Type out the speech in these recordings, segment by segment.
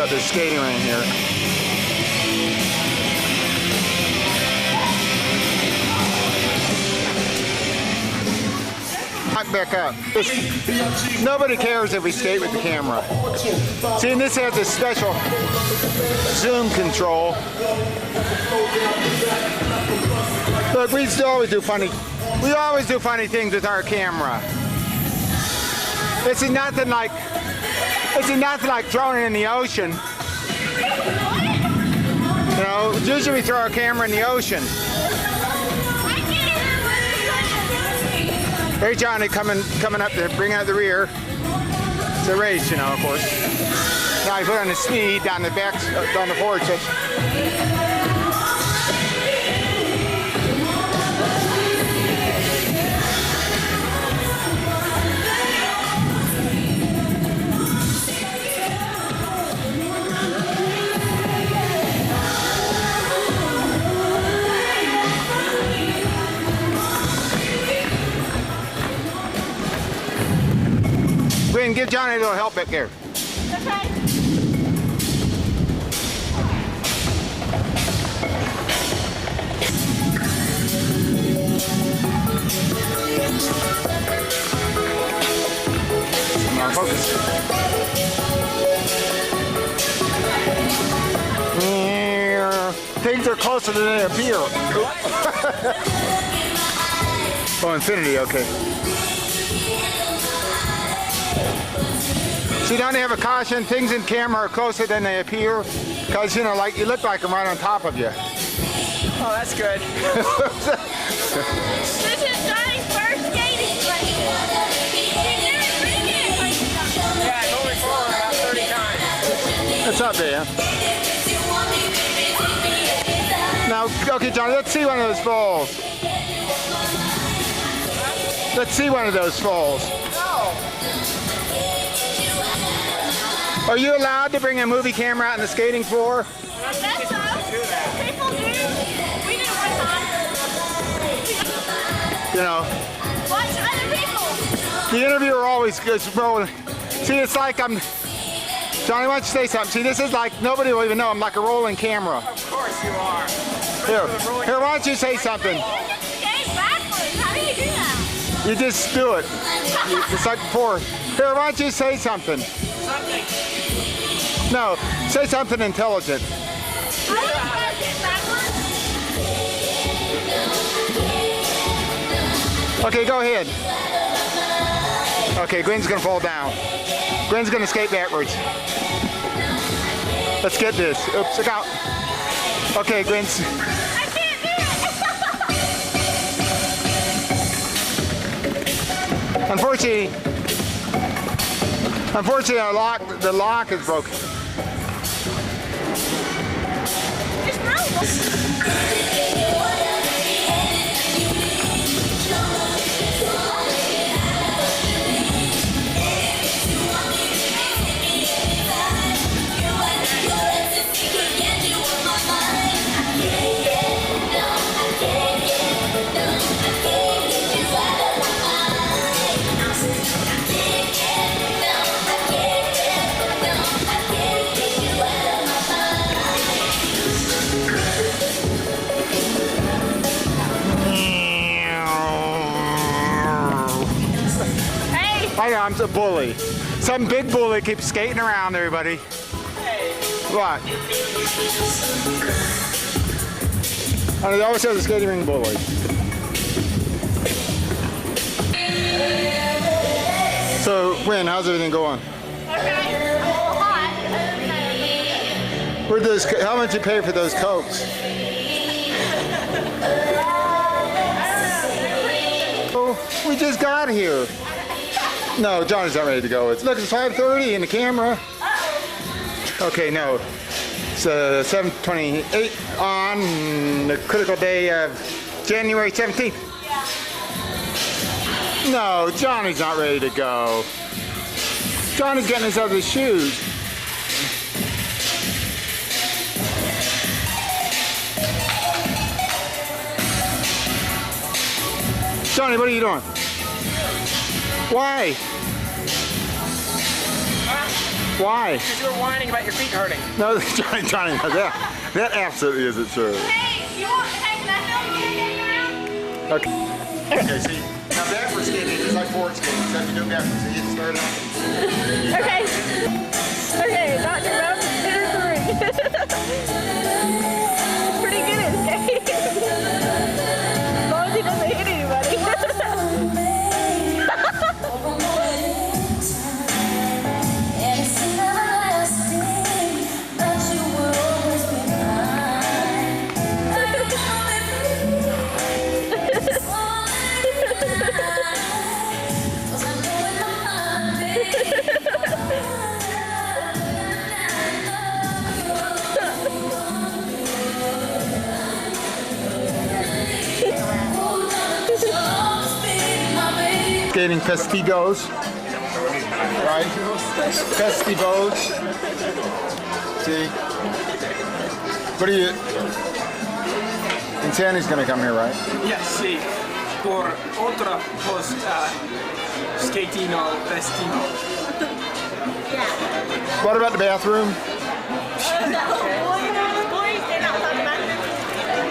out this skating ring here. Back up. Nobody cares if we skate with the camera. See, and this has a special zoom control. Look, we always do funny things with our camera. It's nothing like throwing it in the ocean. You know, usually we throw our camera in the ocean. Hey Johnny, coming up to bring out the rear. It's a race, you know, of course. Now he put on the speed down the back, down the forward switch. Gwen, give Johnny a little help back there. Okay. Now focus. Things are closer than they appear. Oh, infinity, okay. See, don't they have a caution? Things in camera are closer than they appear, because, you know, like you look like I'm right on top of you. Oh, that's good. This is Johnny's first skating lesson. Yeah, I've only fallen about 30 times. What's up there? Now, okay, Johnny, let's see one of those falls. Let's see one of those falls. No. Are you allowed to bring a movie camera out on the skating floor? I guess so. People do. We did it one time. You know, Watch other people. the interviewer always goes rolling. See, it's like I'm... Johnny, why don't you say something? See, this is like, nobody will even know. I'm like a rolling camera. Of course you are. Here, why don't you say something? You can skate backwards. How do you do that? You just do it. It's like before. Here, why don't you say something? Something. No, say something intelligent. How do you skate backwards? Okay, go ahead. Okay, Gwen's gonna fall down. Gwen's gonna skate backwards. Let's get this. Oops, look out. Okay, Gwen's. I can't do it. Unfortunately, the lock is broken. It's broken. I know, I'm a bully. Some big bully keeps skating around, everybody. What? Oh, they always have a skating ring bully. So, Wynn, how's everything going? Okay. A little hot. Where'd those? How much you pay for those Cokes? Oh, we just got here. No, Johnny's not ready to go. It's 5:30 in the camera. Okay, no. It's 7:28 on the critical day of January 17th. No, Johnny's not ready to go. Johnny's getting his other shoes. Johnny, what are you doing? Why? Why? Because you were whining about your feet hurting. No, Johnny, no, that absolutely isn't true. Hey, can I film you getting around? Okay. Okay, see, now backward skating is like forward skating, except you do backwards. So you get started out. Okay. Okay, Dr. Mountain Hitter 3. Pretty good at skating. As long as he doesn't hit anybody. Skating festigos, right? Festivos. See? What are you? And Sandy's gonna come here, right? Yes, sí. Por otra post skatino festino. What about the bathroom?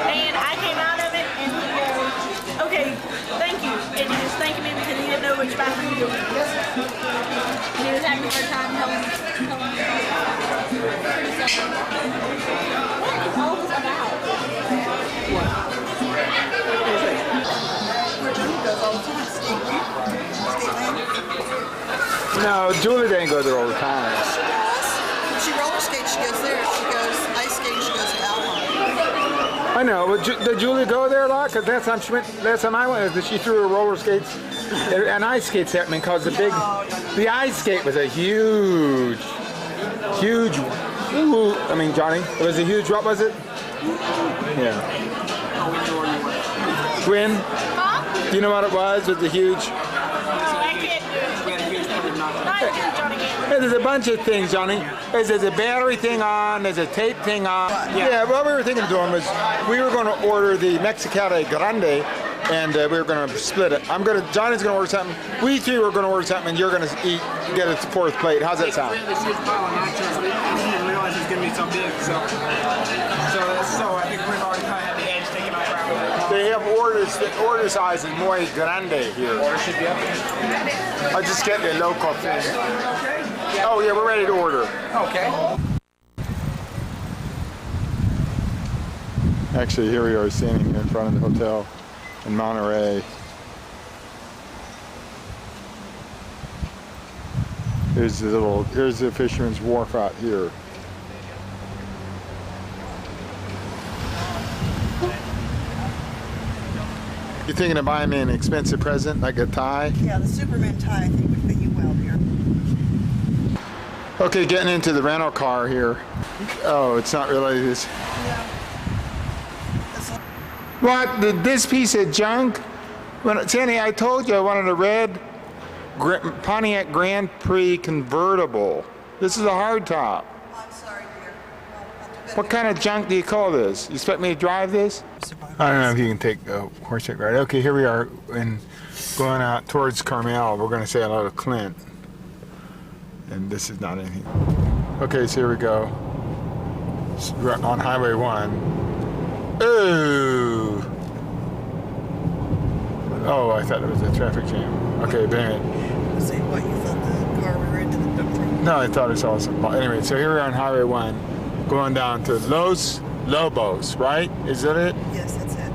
And I came out of it and he goes, okay, thank you. And he was thanking me because he didn't know which bathroom to go in. And he was having a hard time telling me. What is all this about? No, Julie didn't go there all the time. When she roller skates, she goes there. If she goes ice skating, she goes to Alpine. I know, but did Julie go there a lot? Because last time I went, she threw her roller skates and ice skates at me because the ice skate was a huge, I mean, Johnny, it was a huge, what was it? Yeah. Gwen, Huh? do you know what it was? It was a huge, I can't do it. We had a huge problem knocking. Not good, Johnny. yeah, there's a bunch of things, Johnny. There's a battery thing on, there's a tape thing on. Yeah, what we were thinking of doing was we were going to order the Mexicali Grande and we were going to split it. Johnny's going to order something, we three were going to order something, and you're going to get a fourth plate. How's that sound? We had this huge pile of nachos. We didn't realize it was going to be so big. So I think we've already kind of had the edge taken off our way. They have the order size is muy grande here. Order should be up there. I'll just get the local thing. Okay. Oh yeah, we're ready to order. Okay. Actually, here we are standing here in front of the hotel in Monterey. Here's the Fisherman's Wharf out here. You thinking of buying me an expensive present, like a tie? Yeah, the Superman tie I think would fit you well here. Okay, getting into the rental car here. Oh, it's not really this. What? This piece of junk? Sandy, I told you I wanted a red Pontiac Grand Prix convertible. This is a hardtop. I'm sorry, dear. I'll do better. What kind of junk do you call this? You expect me to drive this? I don't know if you can take a horseback ride. Okay, here we are going out towards Carmel. We're going to say hello to Clint. And this is not anything. Okay, so here we go. We're on Highway 1. Ooh! Oh, I thought it was a traffic jam. Okay, but anyway. Say what you thought the car we were in didn't dump through. No, I thought it was awesome. Anyway, so here we are on Highway 1, going down to Los Lobos, right? Is that it? Yes, that's it.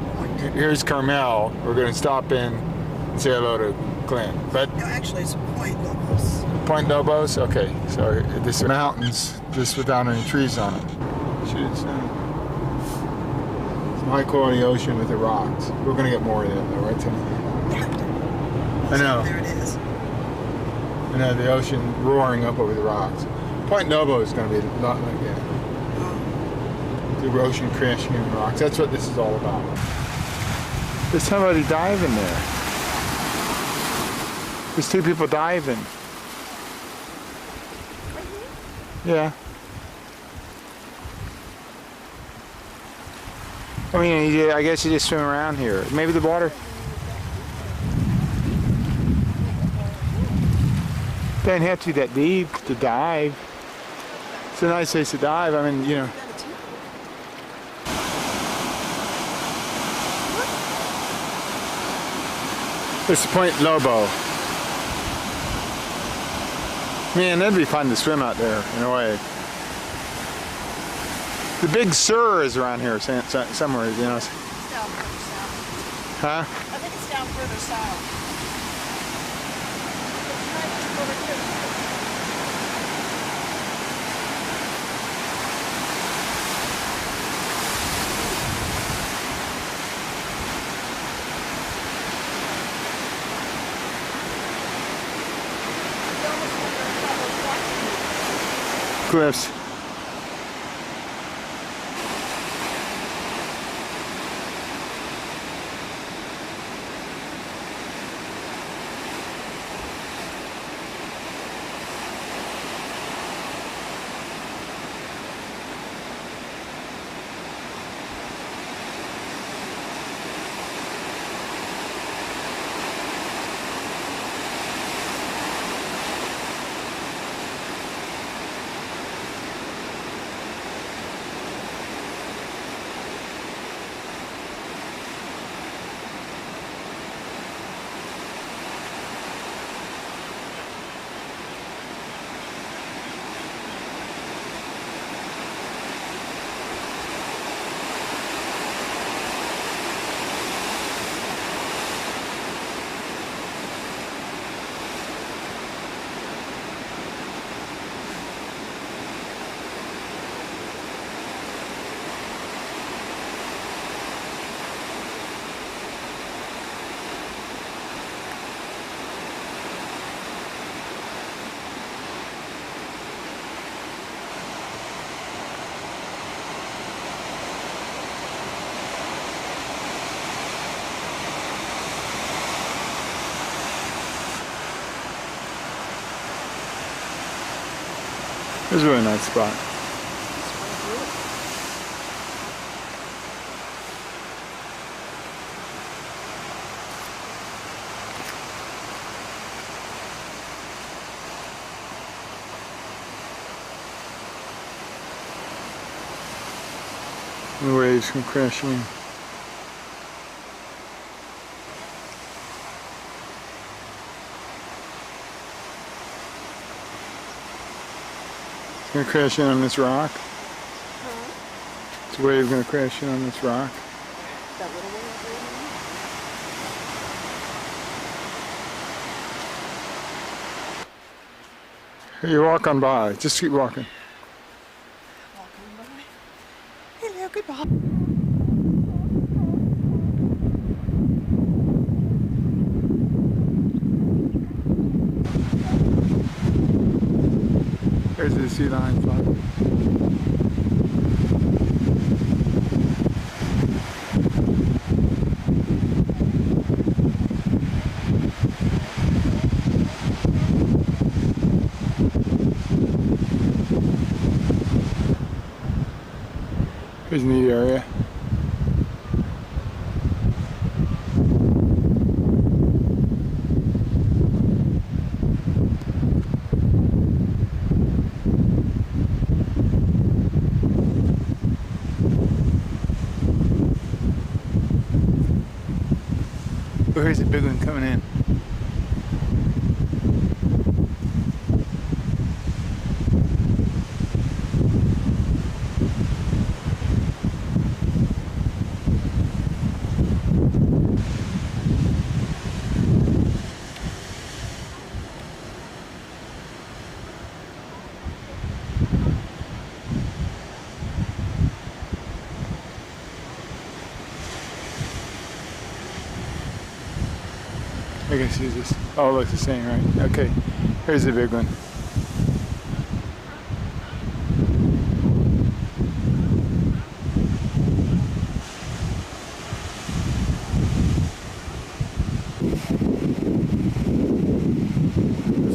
Here's Carmel. We're going to stop in and say hello to Clint. But No, actually, it's Point Lobos. Point Lobos? Okay, so this is mountains just without any trees on it. Shoot, some high quality ocean with the rocks. We're going to get more of that though, right, Timmy? I know. There it is. I know, the ocean roaring up over the rocks. Point Novo is going to be a lot like that. The ocean crashing in the rocks. That's what this is all about. There's somebody diving there. There's two people diving. Yeah. I mean, I guess you just swim around here. Maybe the water. Doesn't have to be that deep to dive. It's a nice place to dive. I mean, you know. There's Point Lobo. Man, that'd be fun to swim out there in a way. The Big Sur is around here somewhere, you know. It's down further south. Huh? I think it's down further south. Cliffs. It's a really nice spot. The waves come crashing in. It's gonna crash in on this rock. It's a wave gonna crash in on this rock. That little one over Hey, you walk on by. Just keep walking. walking by. Hello, goodbye. There's the sea lion fly. Here's a neat area. Oh, here's a big one coming in. I guess it's just all looks the same, right? Okay, here's the big one.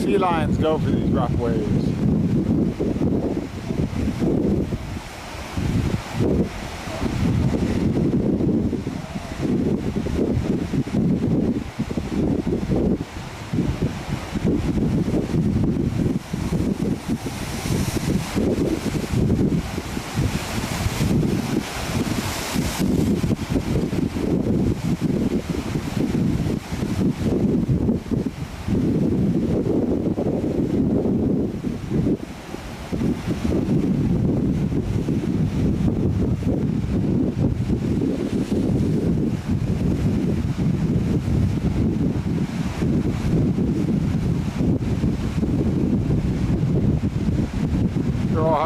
Sea lions go for these rough waves.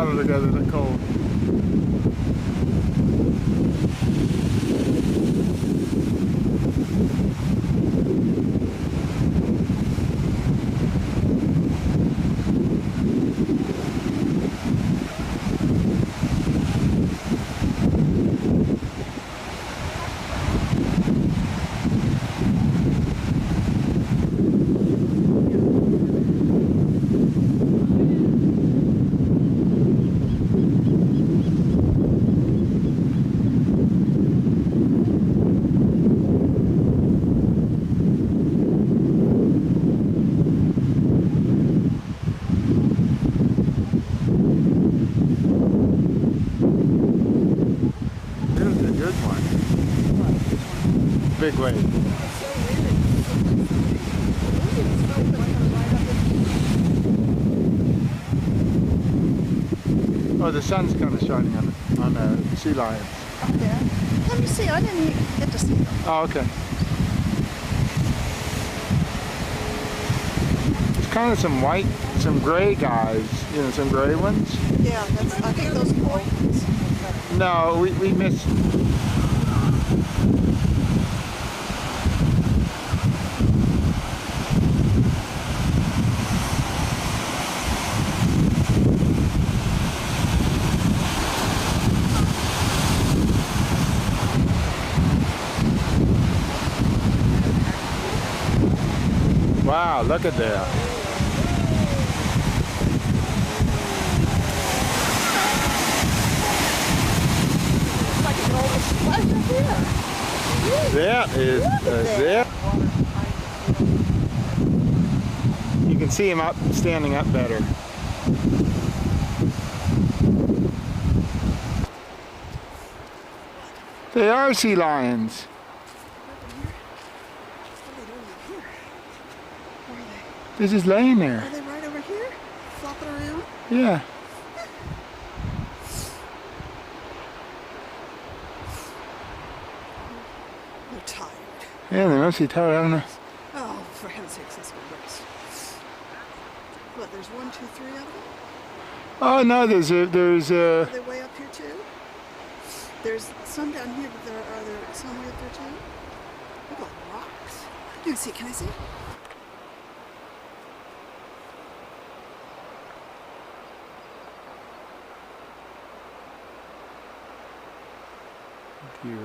huddled together, they're cold. Big wave. Oh, the sun's kind of shining on the sea lions. Yeah. Let me see. I didn't even get to see them. Oh, okay. It's kind of some white, some gray guys, you know, some gray ones. Yeah, I think those boys. No, we missed. Wow, look at that. That is that. You can see him up, standing up better. They are sea lions. They're just laying there. Are they right over here? Flopping around? Yeah. They're tired. Yeah, they must be tired. I don't know. Oh, for heaven's sakes, let's go rest. What, there's 1, 2, 3 of them? Oh no, there's Are they way up here too? There's some down here, but are there some way up there too? Look at rocks. Can I see? Can I see? Here.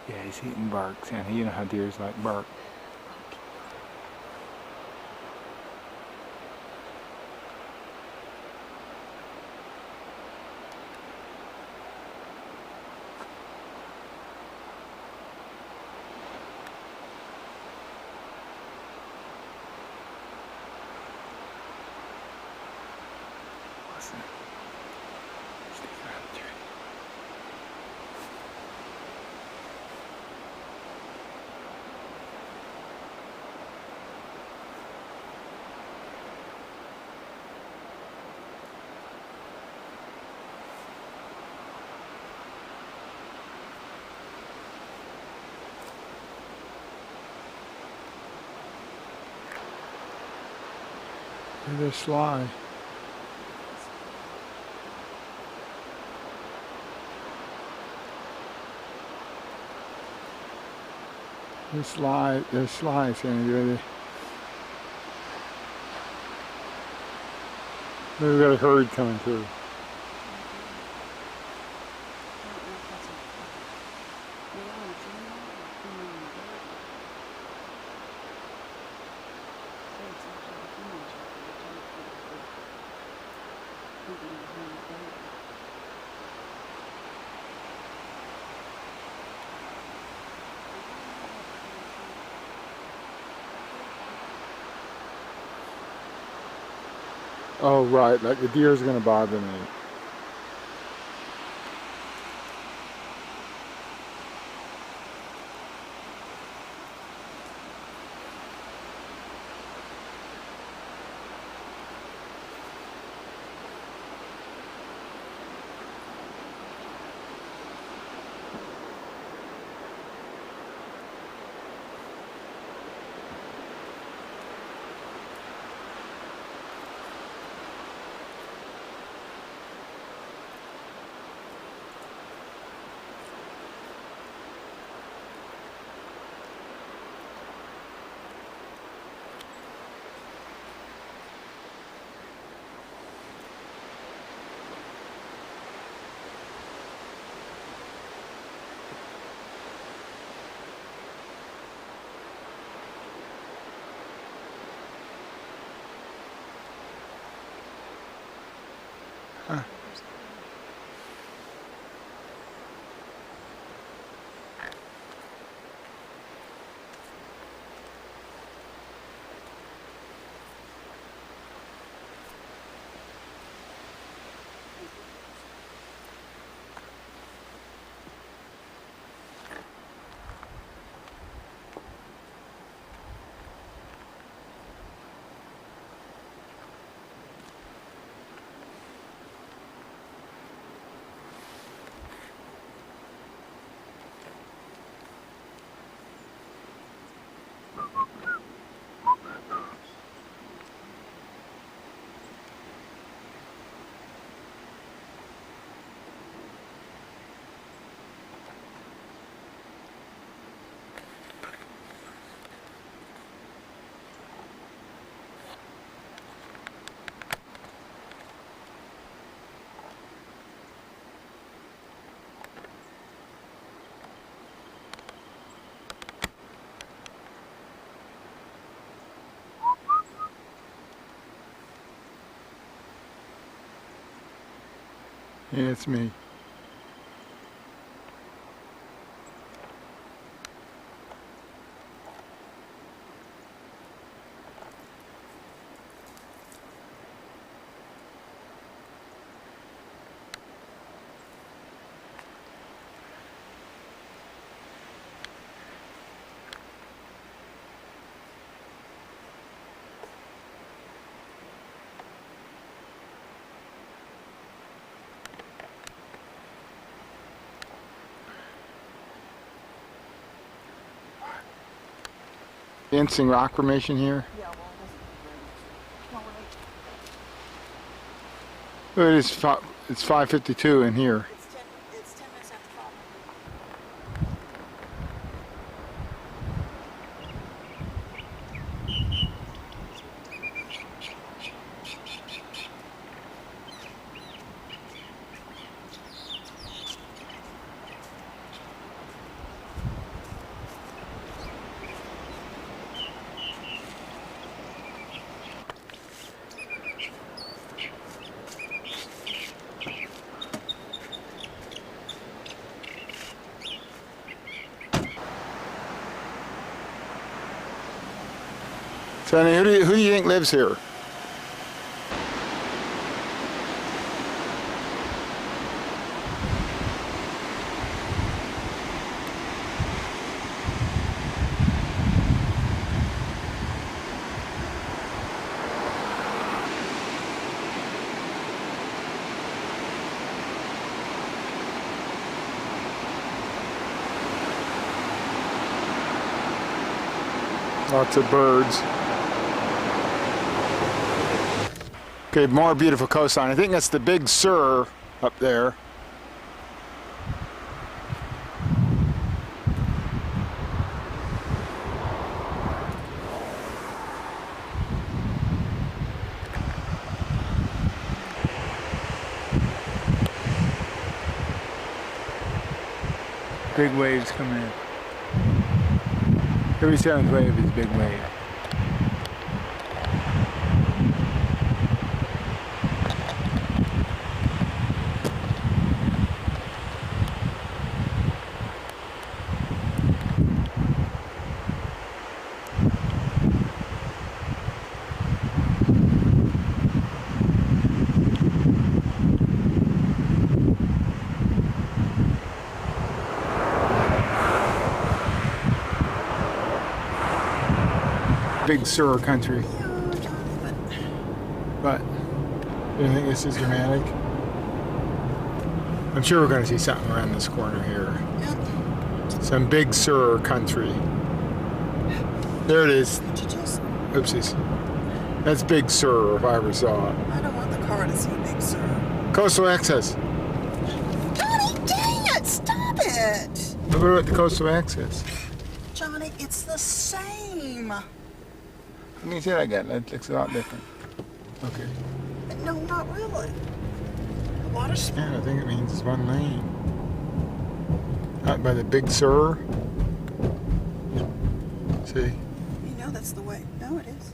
Yeah, he's eating bark, and you know how deers like bark. They're sly. They're sly, Sandy, really. Maybe we got a herd coming through. Oh, right, like the deer's gonna bother me. Yeah, it's me. Interesting rock formation here. Yeah, well, it doesn't very much. Come on, we're late. It's 5:52 in here. It's 10 minutes after 5. Sonny, who do you think lives here? Lots of birds. Okay, more beautiful coastline. I think that's the Big Sur up there. Big waves coming in. Every seventh wave is a big wave. Big Sur country. But do you think this is dramatic? I'm sure we're going to see something around this corner here. Some Big Sur country. There it is. Oopsies. That's Big Sur if I ever saw it. I don't want the car to see Big Sur. Coastal Access. Johnny, dang it! Stop it! Look at the Coastal Access. Johnny, it's the same. Let me see what I got. That looks a lot different. Okay. No, not really. The water's Yeah, I think it means it's one lane. Out by the Big Sur. See? You know that's the way. No, it is.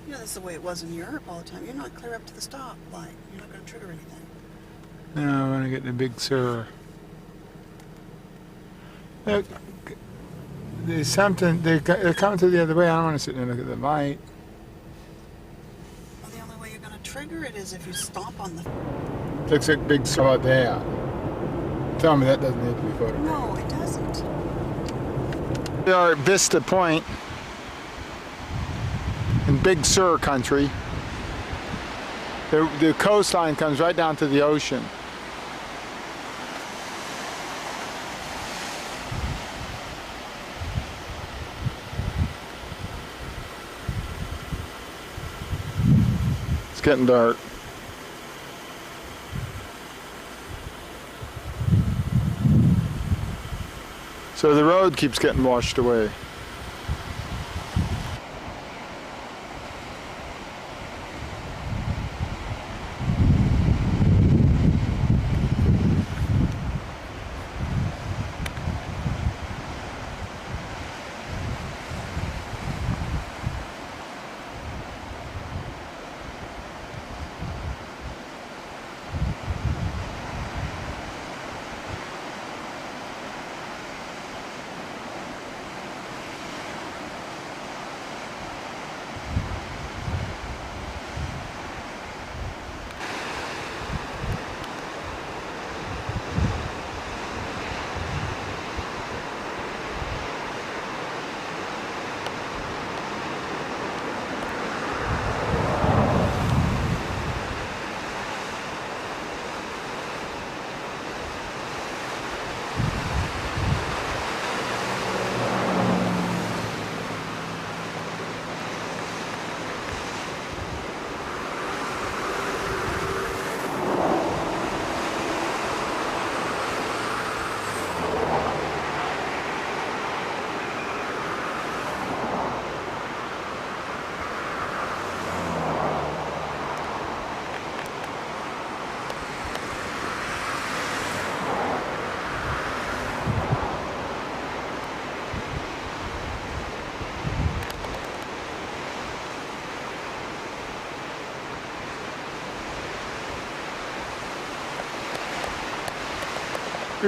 You know that's the way it was in Europe all the time. You're not clear up to the stop light. You're not going to trigger anything. No, I want to get the Big Sur. Look, there's something. They're coming to the other way. I don't want to sit there and look at the light. Well, the only way you're going to trigger it is if you stomp on the... Looks like Big Sur out there. Tell me that doesn't need to be photographed. No, it doesn't. We are at Vista Point in Big Sur country. The coastline comes right down to the ocean. It's getting dark. So the road keeps getting washed away.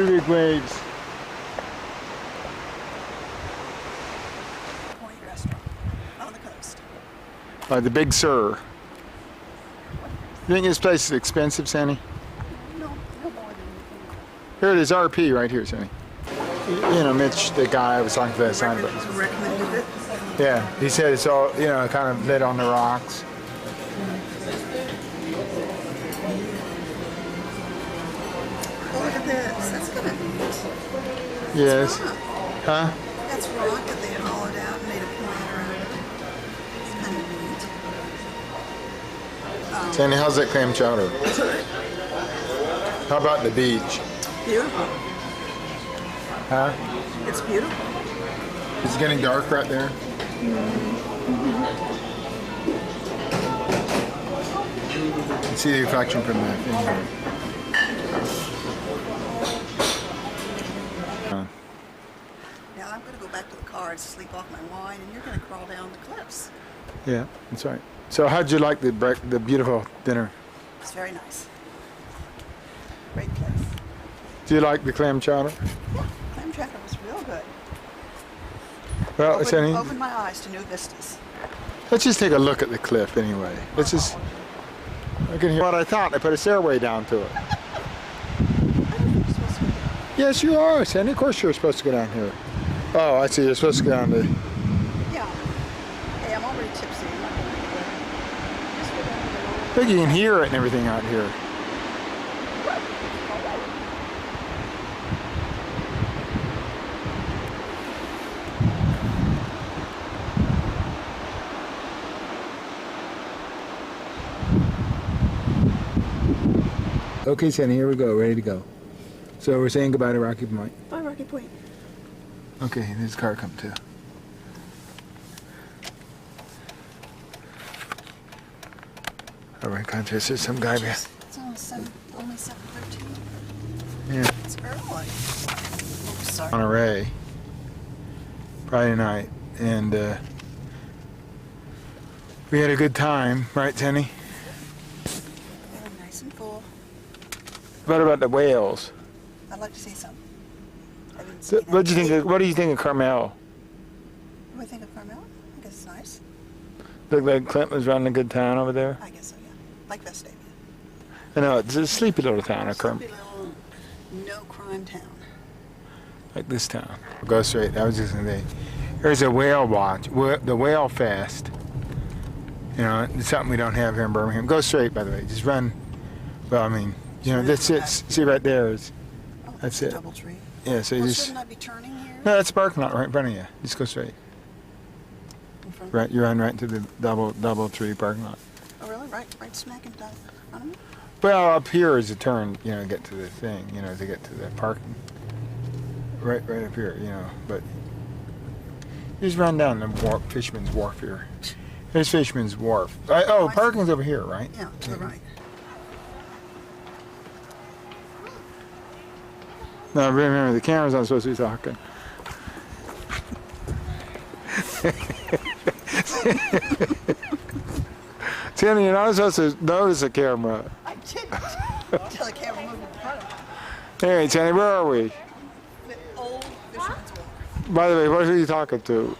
Big waves. Point restaurant on the coast. The Big Sur. You think this place is expensive, Sandy? No more than anything. Here it is, RP right here, Sandy. You know, Mitch, the guy I was talking to last time. Recommended it. Yeah, he said it's all, you know, kind of lit on the rocks. Oh, look at this. That's kind of neat. Yes. Rock. Huh? That's rock that they hollowed out and made a point around it. It's kind of neat. Sandy, how's that clam chowder? How about the beach? Beautiful. Huh? It's beautiful. It's getting dark right there. You see the reflection from that thing here. Now I'm going to go back to the car and sleep off my wine, and you're going to crawl down the cliffs. Yeah, that's right. So how'd you like the beautiful dinner? It's very nice. Great place. Do you like the clam chowder? Clam chowder was real good. Well, Sandy, Opened my eyes to new vistas. let's just take a look at the cliff anyway. Let's just. I can hear what I thought. I put a stairway down to it. I don't think you're supposed to go down. Yes, you are, Sandy. Of course you're supposed to go down here. Oh, I see. You're supposed to go down the. Yeah. Hey, I'm already tipsy. I'm not going to go there. Just go down to the lower. I think you can hear it and everything out here. Okay, Sandy, here we go. Ready to go. So we're saying goodbye to Rocky Point. Bye, Rocky Point. Okay, this car come too. All right, contest. There's some guy behind. It's only 7:13. Yeah. It's early. Oops, sorry. On Array Friday night, and we had a good time, right, Tenny? They were nice and full. What about the whales? I'd like to see some. I didn't see So, that. what do you think? What do you think of Carmel? What do I think of Carmel? I guess it's nice. Looked like Clint was running a good town over there. I guess so, yeah. Like Vestavia. I know it's a sleepy little town, Sleepy little no crime town. like this town. Go straight. I was just gonna say, there's a whale watch, the Whale Fest. You know, it's something we don't have here in Birmingham. Go straight, by the way. Just run. Well, I mean, you know, that's it. See right there is. Oh, That's a it. double tree. Yeah. So you Well, just. shouldn't I be turning here? No, that's a parking lot right in front of you. Just go straight. In front? Right, you run right into the double tree parking lot. Oh, really? Right smack in front of me? Well, up here is a turn, you know, to get to the thing, you know, to get to the parking. Right up here, you know, but you just run down the Fisherman's Wharf here. There's Fisherman's Wharf. Oh, parking's over here, right? Yeah, to the right. No, remember, the camera's not supposed to be talking. Sandy, you're not supposed to notice the camera. I didn't. Until the camera moved in front of me. Hey, Sandy, where are we? The old Fisherman's Wharf. By the way, what are you talking to?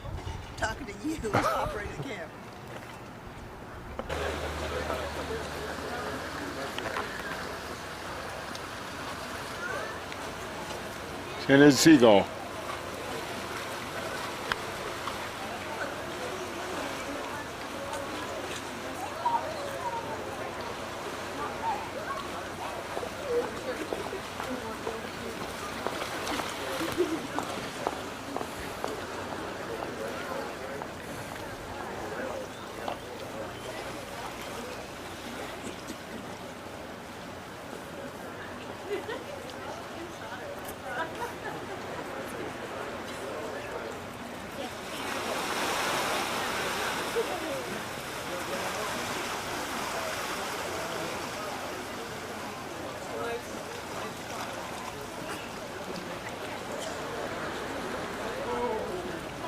Talking to you, operating the camera. And it's Seagull.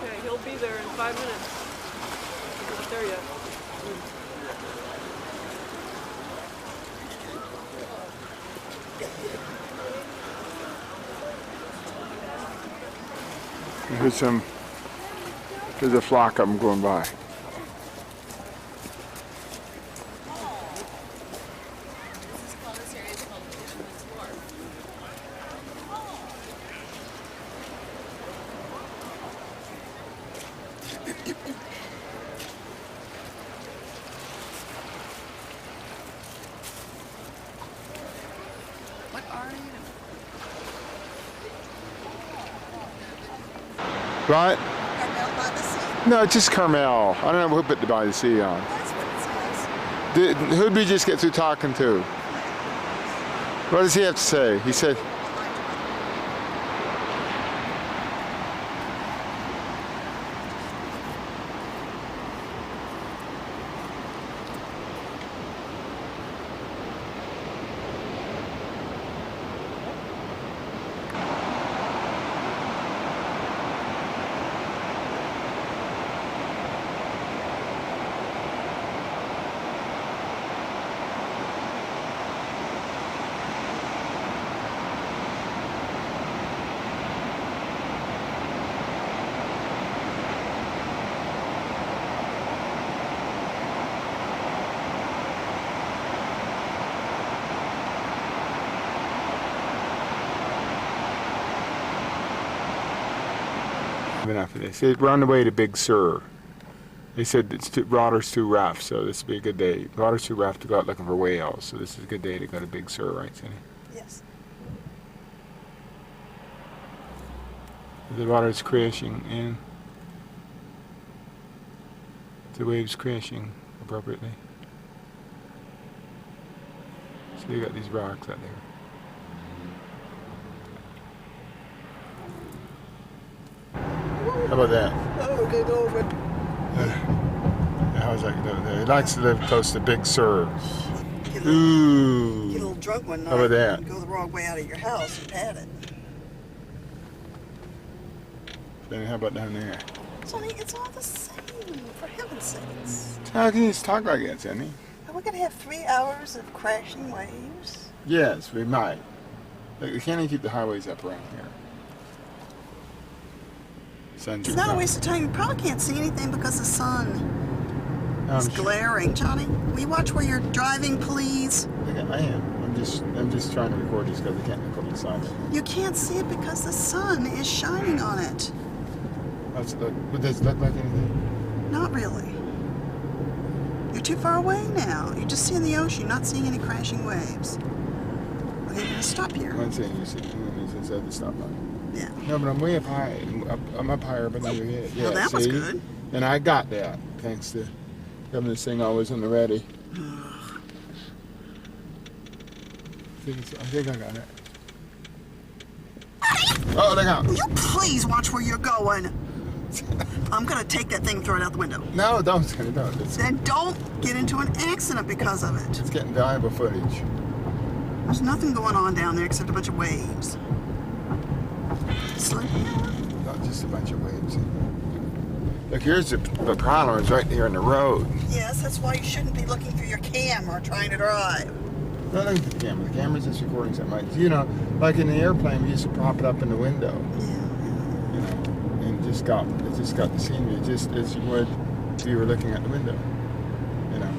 Okay, he'll be there in 5 minutes. He's not there yet. There's a flock of them going by. What are you? Right? Carmel by the sea. No, just Carmel. I don't know who put the by the sea on. That's what it says. Who'd we just get through talking to? What does he have to say? He said, enough of this. We're on the way to Big Sur. They said water's too rough, so this would be a good day. Water's too rough to go out looking for whales, so this is a good day to go to Big Sur, right, Cindy? Yes. The water's crashing in. The waves crashing appropriately. So they got these rocks out there. How about that? Oh, get over it. How's that going there? He likes to live close to Big Sur. Get a Ooh. little drunk one night. How about that? And go the wrong way out of your house and pat it. Then how about down there? It's all the same, for heaven's sakes. How can you just talk like that, Cindy? Are we going to have 3 hours of crashing waves? Yes, we might. Like, we can't even keep the highways up around here. Sun's It's not a waste of time. You probably can't see anything because the sun is glaring. Johnny, will you watch where you're driving, please? I am. I'm just trying to record this because I can't record the sun. You can't see it because the sun is shining on it. Does it look like anything? Not really. You're too far away now. You're just seeing the ocean, not seeing any crashing waves. Okay, you're going to stop here. I'm saying you see inside the stop line. Yeah. No, but I'm way up high. I'm up higher than your head. Yeah, Well, that was see? good. And I got that, thanks to having this thing always on the ready. I think I got it. Oh, look out. Will you please watch where you're going? I'm going to take that thing and throw it out the window. No, don't. It's Then don't get into an accident because of it. getting valuable footage. There's nothing going on down there except a bunch of waves. Slow down. Not just a bunch of waves. Look, here's the prowler is right here in the road. Yes, that's why you shouldn't be looking through your camera trying to drive. Not looking at the camera. The camera's just recording something. Like, you know, like in the airplane, we used to prop it up in the window. Yeah. You know, and it just got the scenery just as you would if you were looking out the window. You know,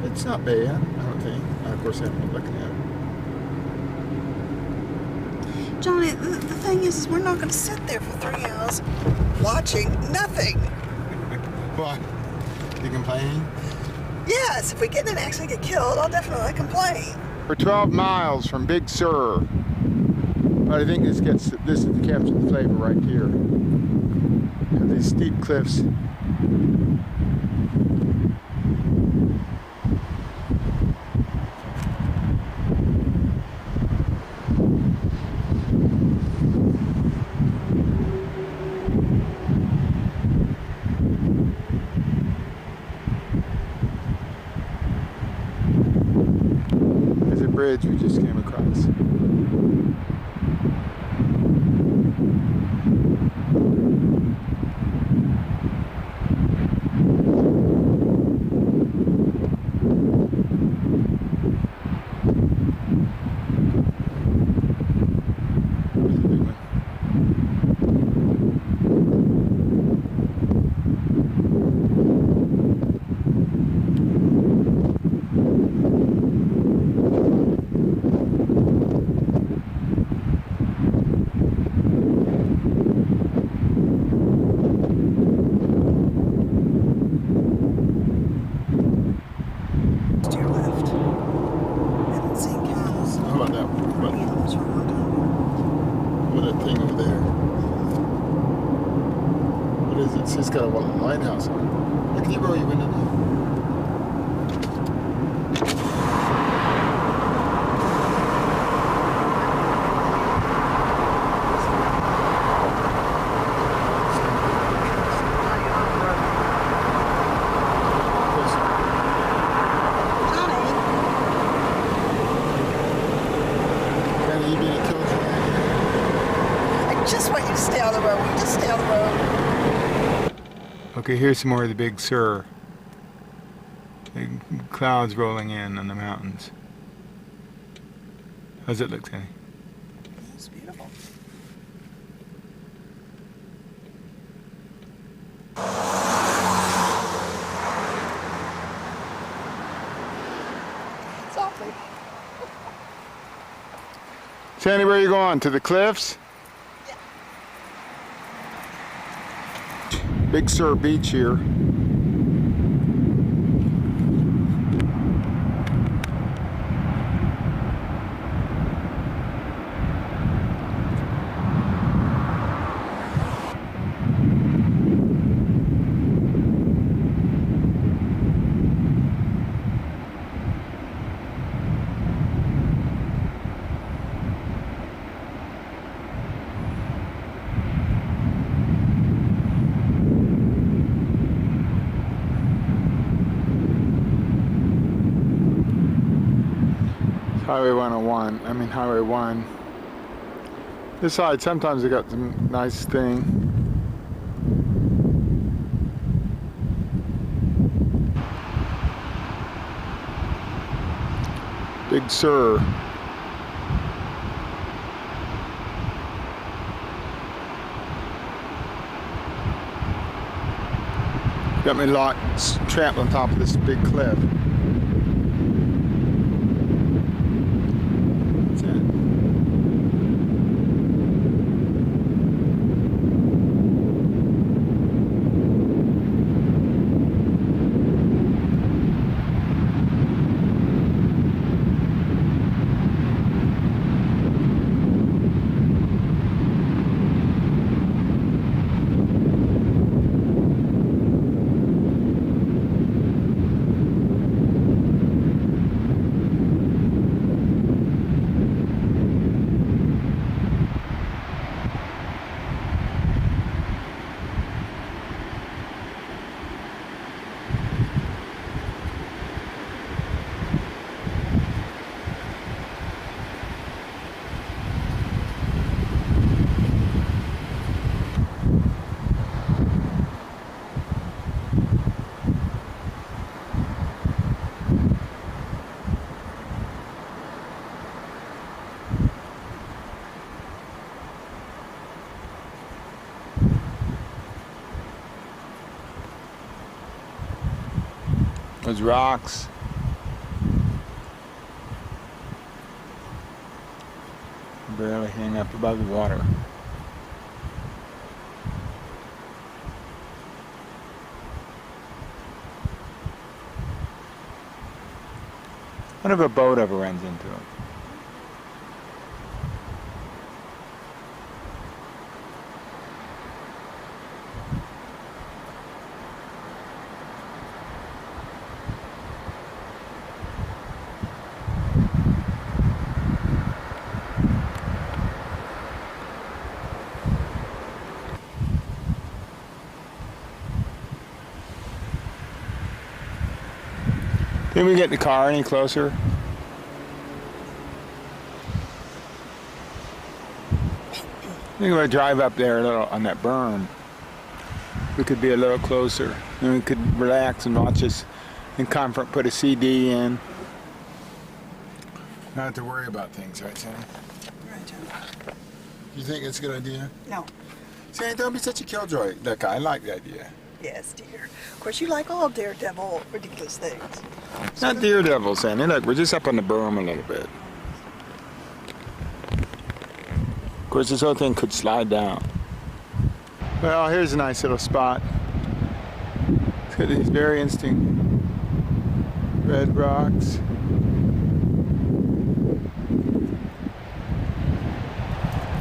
it's not bad. I don't think. Of course, I haven't been looking at it. Johnny, the thing is we're not going to sit there for 3 hours watching nothing. What? You complaining? Yes, if we get in an accident and get killed, I'll definitely complain. We're 12 miles from Big Sur. But I think this is to capture the flavor right here. Of these steep cliffs. There's a bridge we just came across. There's a big one. It's just got a lighthouse on it. Can you roll your window down? Okay, here's some more of the Big Sur. Big clouds rolling in on the mountains. How's it look, Sandy? It's beautiful. Softly. Sandy, where are you going? To the cliffs? Big Sur Beach here. Highway 101, I mean Highway 1. This side, sometimes they got some nice thing. Big Sur. Got me trapped on top of this big cliff. Those rocks. Barely hang up above the water. What if a boat ever runs into it? Didn't we get the car any closer? I think if I drive up there a little on that berm, we could be a little closer. And we could relax and watch us in comfort, put a CD in. Not have to worry about things, right, Sandy? Right, John. You think it's a good idea? No. Sandy, don't be such a killjoy. Look, I like the idea. Yes, dear. Of course, you like all daredevil, ridiculous things. It's not daredevil, Sandy. Look, we're just up on the berm a little bit. Of course, this whole thing could slide down. Well, here's a nice little spot. It's got these very interesting red rocks.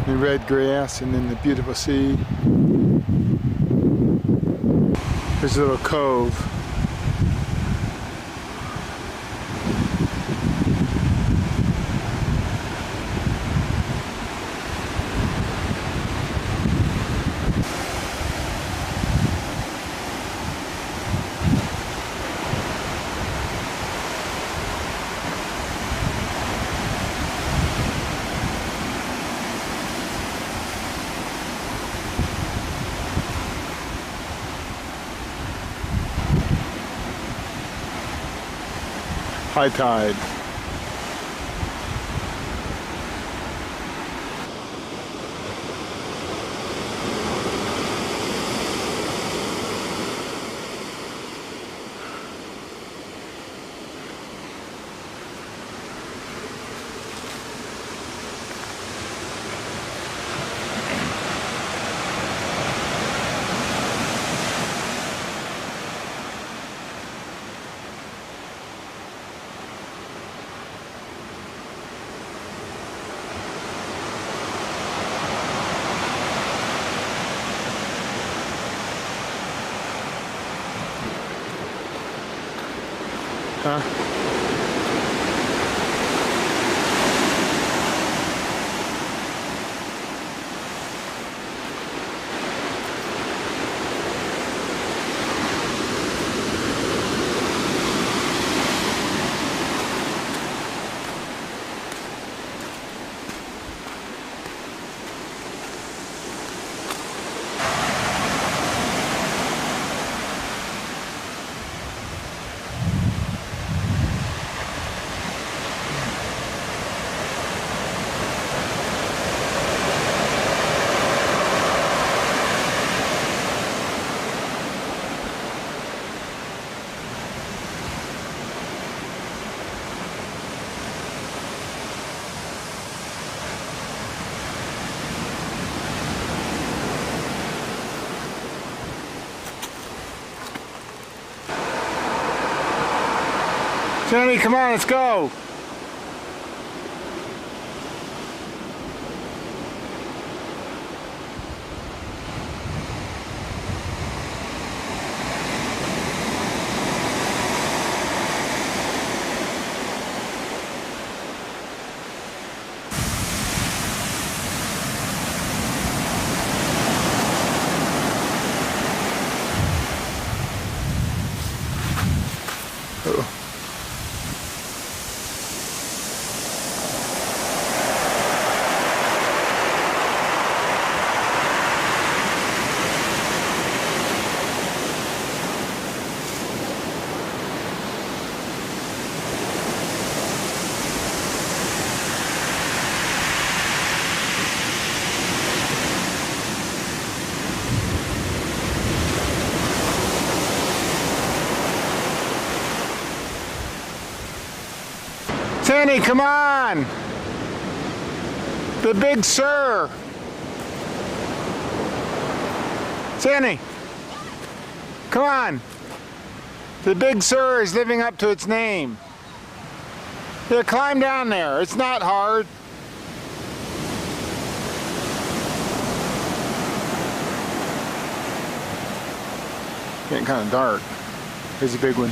The red grass and then the beautiful sea. There's a little cove. High tide. Huh? Sandy, come on, let's go. Sandy, come on! The Big Sur! Sandy! Come on! The Big Sur is living up to its name. Here, climb down there. It's not hard. Getting kind of dark. Here's a big one.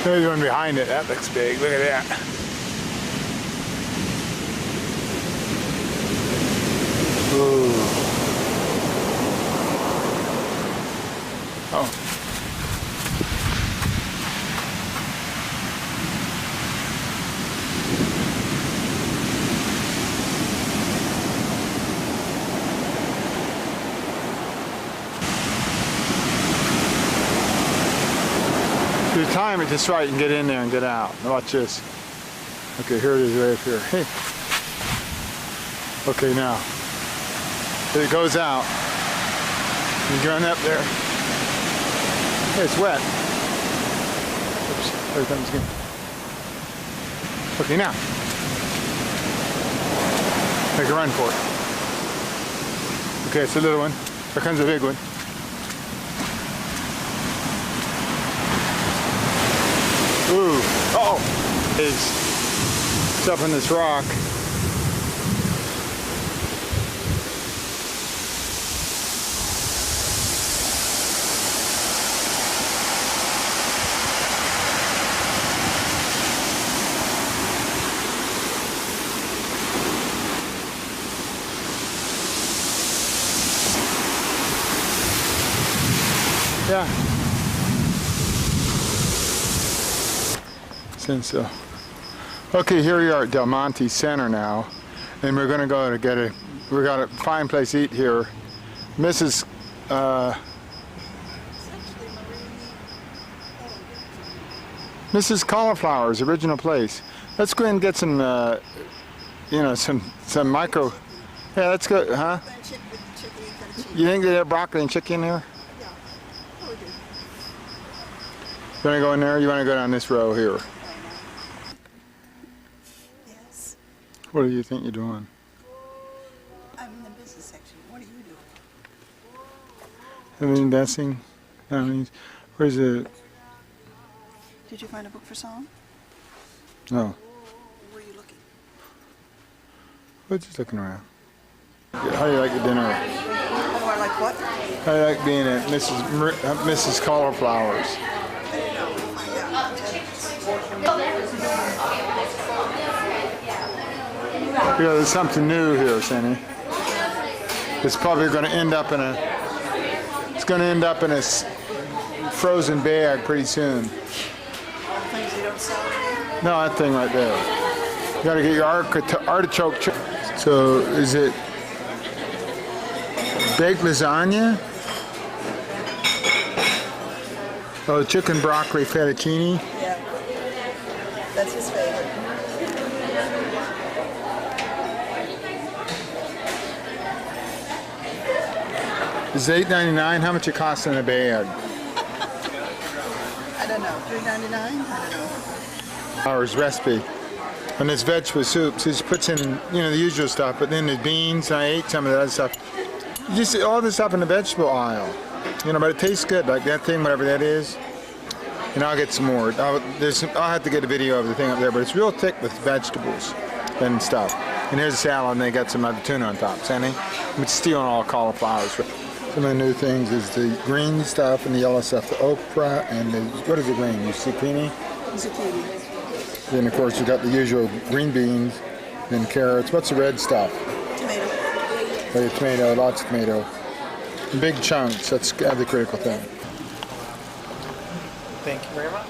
There's one behind it. That looks big. Look at that. Ooh. Oh. You time it just right and get in there and get out. Now watch this. Okay, here it is right up here. Hey. Okay, now. It goes out. You run up there. Hey, it's wet. Oops, there comes again. Okay, now. Make a run for it. Okay, it's a little one. Here comes a big one. Ooh, oh! It's up on this rock. Yeah. Since so. Okay, here we are at Del Monte Center now, and we're gonna go to get a. We got a fine place to eat here. Mrs. Mrs. Cauliflower's original place. Let's go and get some, you know, some micro. Yeah, let's go, huh? You think they have broccoli and chicken there? You want to go in there? Or you want to go down this row here? Yes. What do you think you're doing? I'm in the business section. What are you doing? I'm investing. Where's the? Did you find a book for song? No. Where are you looking? We're just looking around. How do you like the dinner? How do I like what? How do you like being at Mrs. Cauliflower's? Yeah, there's something new here, Cindy. It's probably going to end up in a. It's going to end up in a frozen bag pretty soon. Things you don't sell anymore? No, that thing right there. You got to get your artichoke chicken. So, is it baked lasagna? Oh, chicken broccoli fettuccine. Yeah. That's his favorite. It's $8.99. How much it costs in a bag? I don't know. $3.99? I don't know. Ours recipe. And it's vegetable soup. So he puts in, you know, the usual stuff, but then the beans. And I ate some of the other stuff. You just all this stuff in the vegetable aisle. You know, but it tastes good. Like that thing, whatever that is. And I'll get some more. I'll have to get a video of the thing up there, but it's real thick with vegetables and stuff. And here's a salad, and they got some other tuna on top. Sandy, I'm stealing all cauliflowers. Some of the new things is the green stuff and the yellow stuff, the okra and the, what is the green? The zucchini? Zucchini. Then of course you got the usual green beans, then carrots. What's the red stuff? Tomato. Oh, tomato, lots of tomato. Big chunks, that's the critical thing. Thank you very much.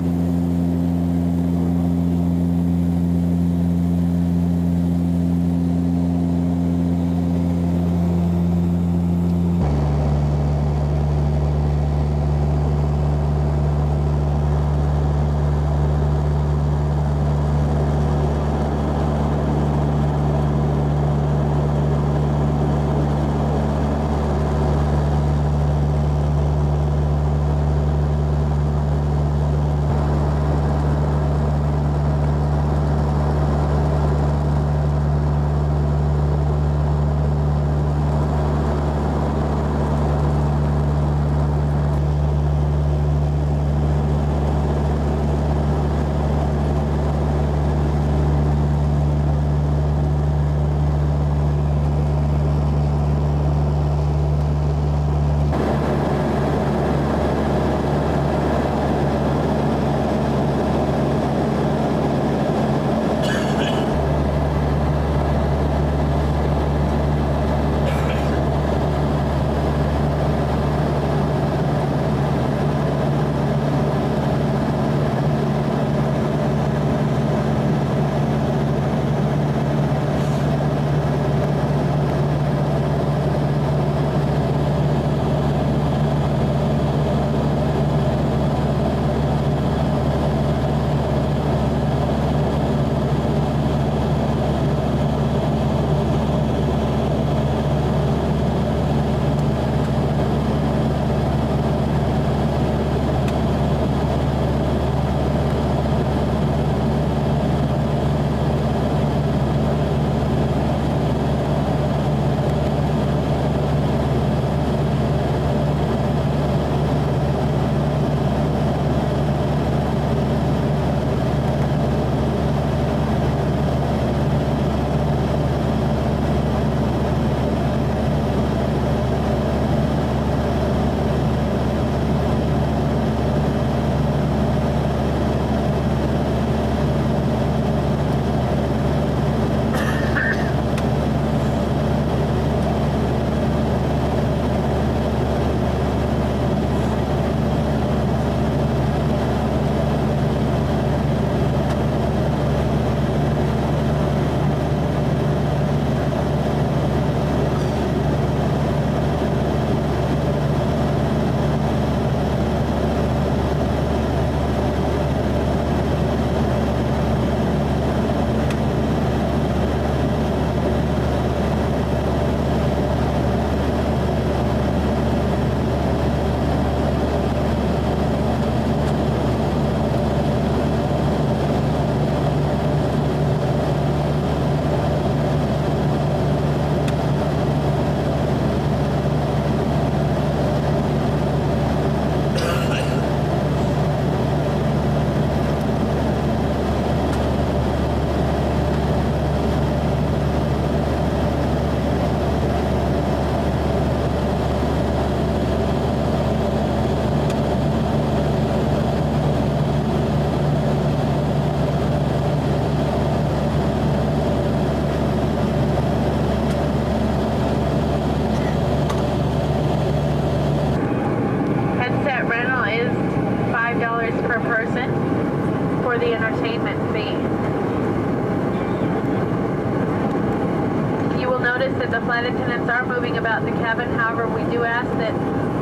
notice that the flight attendants are moving about the cabin. However, we do ask that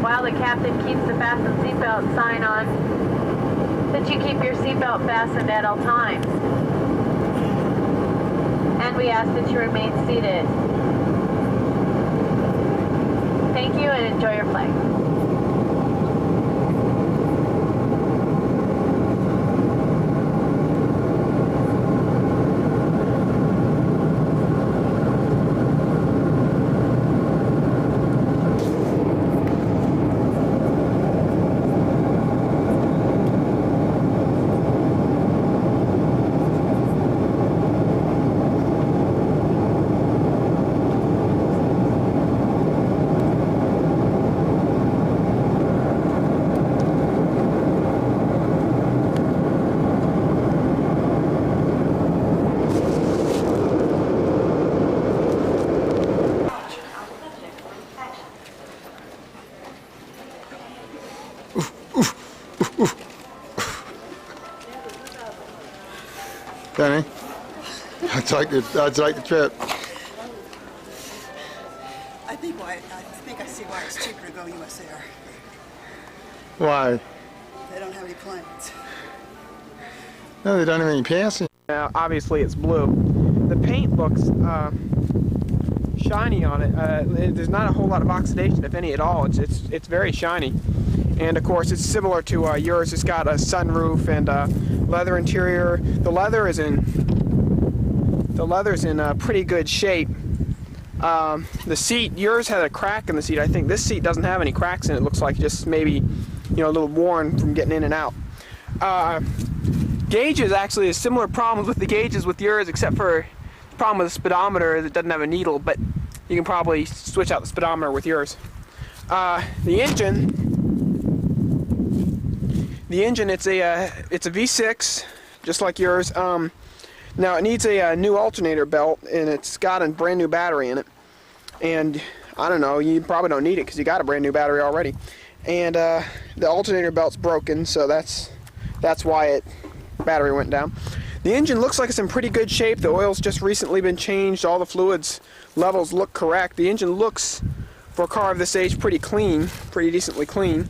while the captain keeps the fasten seatbelt sign on, that you keep your seatbelt fastened at all times. And we ask that you remain seated. Thank you and enjoy your flight. Penny, I'd like the trip. I think I see why it's cheaper to go US Air. Why? They don't have any planes. No, they don't have any passengers. Now, obviously it's blue. The paint looks shiny on it. There's not a whole lot of oxidation, if any at all. It's very shiny. And of course it's similar to yours. It's got a sunroof and leather interior. The leather's in pretty good shape. The seat, yours had a crack in the seat. I think this seat doesn't have any cracks in it. It looks like just maybe, you know, a little worn from getting in and out. Gauges, actually, there's similar problems with the gauges with yours, except for the problem with the speedometer that doesn't have a needle, but you can probably switch out the speedometer with yours. The engine, it's a V6, just like yours. Now it needs a new alternator belt, and it's got a brand new battery in it. And I don't know, you probably don't need it because you got a brand new battery already. And the alternator belt's broken, so that's why battery went down. The engine looks like it's in pretty good shape. The oil's just recently been changed. All the fluids levels look correct. The engine looks, for a car of this age, pretty clean, pretty decently clean.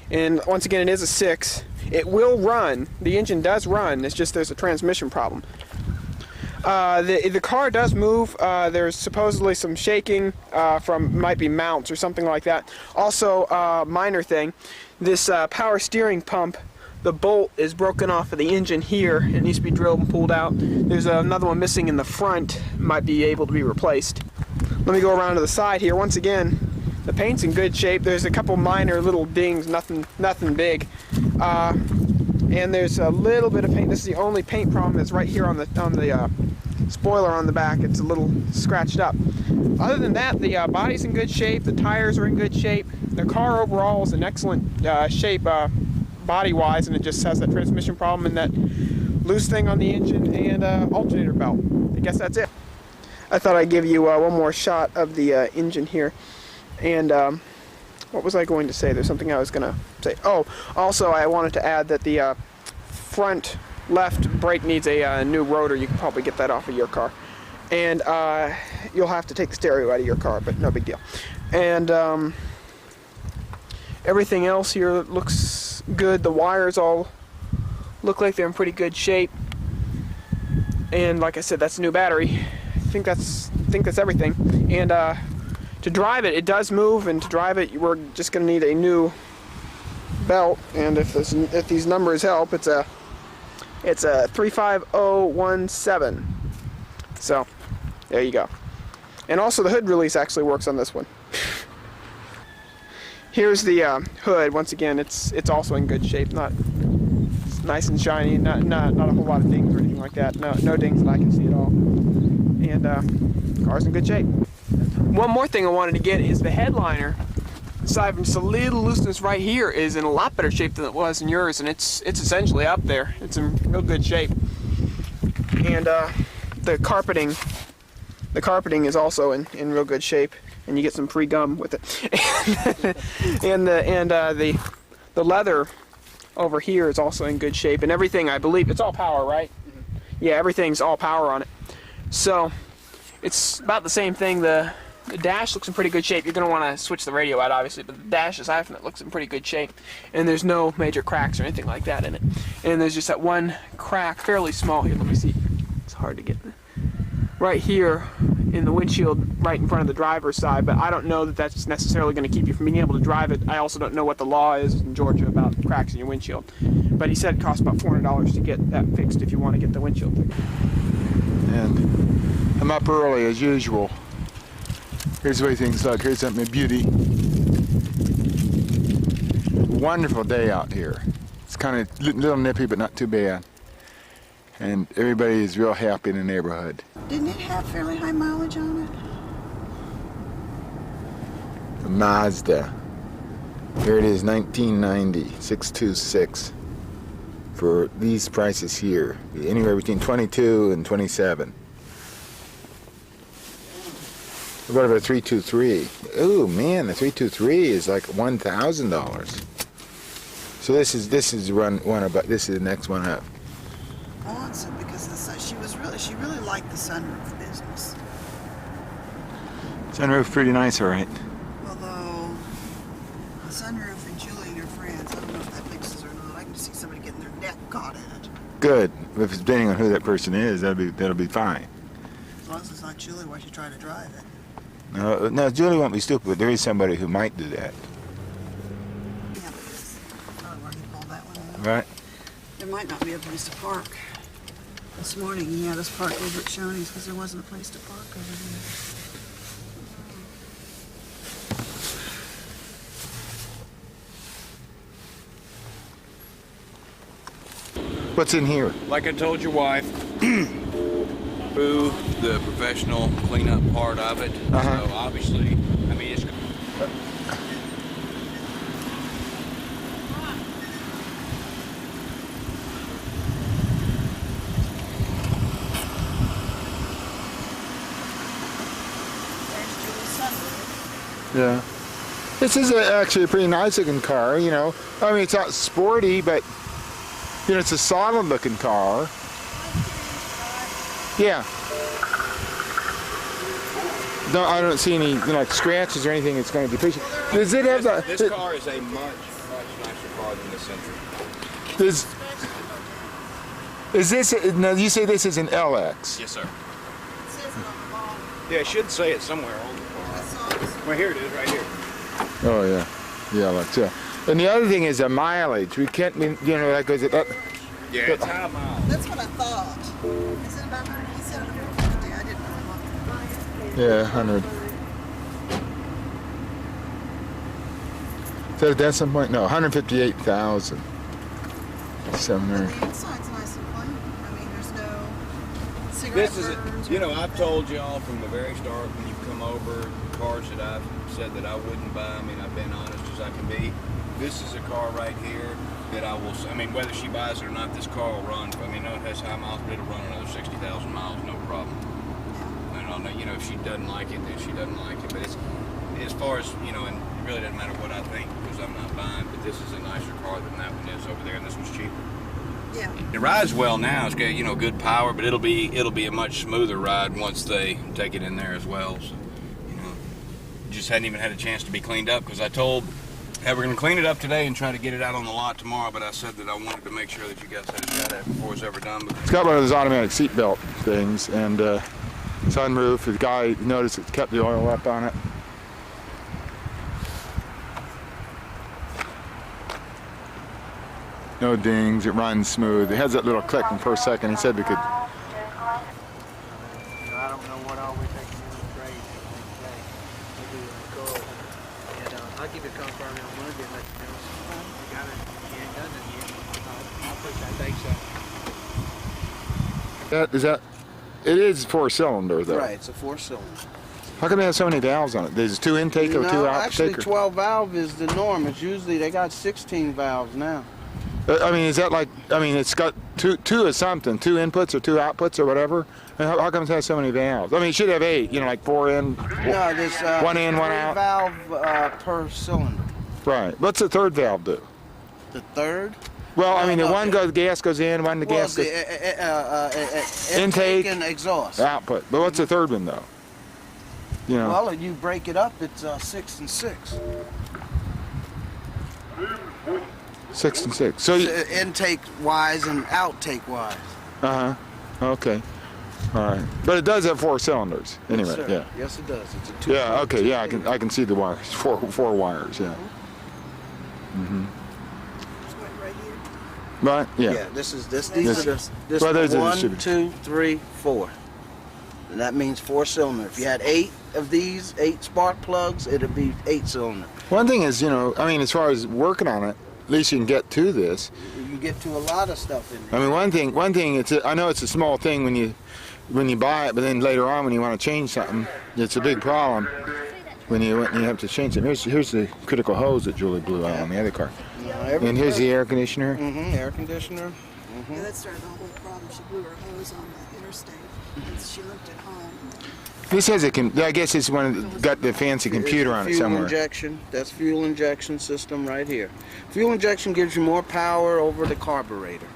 And once again, it is a 6. It will run. The engine does run. It's just there's a transmission problem. The car does move. There's supposedly some shaking from, might be mounts or something like that. Also, minor thing, this power steering pump, the bolt is broken off of the engine here. It needs to be drilled and pulled out. There's another one missing in the front. Might be able to be replaced. Let me go around to the side here. Once again, the paint's in good shape. There's a couple minor little dings, nothing big. And there's a little bit of paint. This is the only paint problem is right here on the spoiler on the back. It's a little scratched up. Other than that, the body's in good shape. The tires are in good shape. The car overall is in excellent shape body-wise, and it just has that transmission problem and that loose thing on the engine and alternator belt. I guess that's it. I thought I'd give you one more shot of the engine here. And what was I going to say? There's something I was going to say. Oh, also I wanted to add that the front left brake needs a new rotor. You can probably get that off of your car. And you'll have to take the stereo out of your car, but no big deal. And everything else here looks good. The wires all look like they're in pretty good shape. And like I said, that's a new battery. I think that's everything. And to drive it, it does move, and to drive it, we're just going to need a new belt. And if these numbers help, it's a 35017. So there you go. And also the hood release actually works on this one. Here's the hood. Once again, it's also in good shape. It's nice and shiny. Not a whole lot of dings or anything like that. No dings that I can see at all. And car's in good shape. One more thing I wanted to get is the headliner. Aside from just a little looseness right here, is in a lot better shape than it was in yours, and it's essentially up there. It's in real good shape. And the carpeting is also in real good shape, and you get some free gum with it. and the leather over here is also in good shape, and everything, I believe it's all power, right? Mm-hmm. Yeah, everything's all power on it. So it's about the same thing. The dash looks in pretty good shape. You're going to want to switch the radio out, obviously, but the dash aside from it looks in pretty good shape. And there's no major cracks or anything like that in it. And there's just that one crack, fairly small here. Let me see. It's hard to get right here in the windshield, right in front of the driver's side. But I don't know that that's necessarily going to keep you from being able to drive it. I also don't know what the law is in Georgia about cracks in your windshield. But he said it costs about $400 to get that fixed if you want to get the windshield fixed. And I'm up early as usual. Here's the way things look. Here's something of beauty. Wonderful day out here. It's kind of a little nippy, but not too bad. And everybody is real happy in the neighborhood. Didn't it have fairly high mileage on it? The Mazda. Here it is, 1990, 626. For these prices here, anywhere between 22 and 27. What about a 323? Oh man, the 323 is like $1,000. So this is this is the next one up. Awesome, because she really liked the sunroof business. Sunroof pretty nice, all right. Although the sunroof and Julie and her friends, I don't know if that mixes or not. I can just see somebody getting their neck caught in it. Good. If it's depending on who that person is, that'll be fine. As long as it's not Julie, why she try to drive it? No, Julie won't be stupid, but there is somebody who might do that. Yeah, but it's probably where he pulled that one out. Right? There might not be a place to park. This morning he had us park over at Shoney's because there wasn't a place to park over there. What's in here? Like I told your wife, Boo, the professional cleanup part of it. Uh-huh. So obviously, I mean, it's. There's Julie's sunroof. Yeah. This is actually a pretty nice looking car, you know. I mean, it's not sporty, but, you know, it's a solid looking car. Yeah. No, I don't see any, you know, like scratches or anything that's going to depreciate. Does it have the... This car is a much nicer car than the Century. Is this, now you say this is an LX? Yes, sir. It says it on the bottom. Yeah, it should say it somewhere on the I saw it. Well, here it is, right here. Oh, yeah. The LX, yeah. And the other thing is the mileage. We can't, you know, that goes up. Yeah, it's high miles. That's what I thought. Is it about 100? He said 150. I didn't know. Yeah, 100. Is that a decimal point? No, 158,000. But the inside's nice and clean. I mean, there's no cigarette This is, burns. you know, I've told y'all from the very start when you come over, cars that I've said that I wouldn't buy. I mean, I've been honest as I can be. This is a car right here that I will, I mean, whether she buys it or not, this car will run. I mean, no, it has high miles, but it'll run another 60,000 miles, no problem. And I'll know, you know, if she doesn't like it, then she doesn't like it. But it's, as far as, you know, and it really doesn't matter what I think because I'm not buying, but this is a nicer car than that one is over there, and this one's cheaper. Yeah. It rides well now. It's got, you know, good power, but it'll be a much smoother ride once they take it in there as well. So, you know, just hadn't even had a chance to be cleaned up because I told hey, we're gonna clean it up today and try to get it out on the lot tomorrow. But I said that I wanted to make sure that you guys had a shot at it before it's ever done. It's got one of those automatic seatbelt things, and sunroof. The guy noticed it kept the oil up on it. No dings. It runs smooth. It has that little click in per second. He said we could. I don't know what all we're taking in the trade today. We'll do a call. And I'll give you a call probably on Monday and let you know. We got it. You ain't done it yet. I'll push that day so. Is that? It is 4-cylinder though. Right, it's a 4-cylinder. How come they have so many valves on it? There's 2 intake or 2 outtake? Actually 12 valve is the norm. It's usually, they got 16 valves now. I mean, is that like? I mean, it's got two of something, 2 inputs or 2 outputs or whatever. And how come it has so many valves? I mean, it should have 8. You know, like 4 in. No, there's 1 in, 1 out. valve per cylinder. Right. What's the third valve do? The third, Well, I mean, the No, one goes, gas goes in, one the Well, gas goes the Intake. and exhaust. output. But what's the third one though? You know. Well, if you break it up, it's 6 and 6. 6 and 6. So you, Intake wise and outtake wise. Okay. All right. But it does have 4 cylinders. Anyway, Yes, sir. yeah. Yes, it does. It's a 2. Yeah. Okay. Yeah. I can see the wires. Four wires. Yeah. What, right here? Right. Yeah. Yeah. These are the Well, there's a 1, distributor. 2, 3, 4. And that means 4 cylinder. If you had 8 of these, 8 spark plugs, it'd be 8 cylinder. One thing is, you know, I mean, as far as working on it, at least you can get to this. You can get to a lot of stuff in there. I mean, one thing. I know it's a small thing when you buy it, but then later on when you want to change something, it's a big problem when you have to change it. Here's the critical hose that Julie blew out on the other car, and here's the air conditioner. Air conditioner. Yeah, that started the whole problem. She blew her hose on the interstate, and she left it home. This has I guess it's got the fancy computer on it Fuel somewhere. injection. That's fuel injection system right here. Fuel injection gives you more power over the carburetor.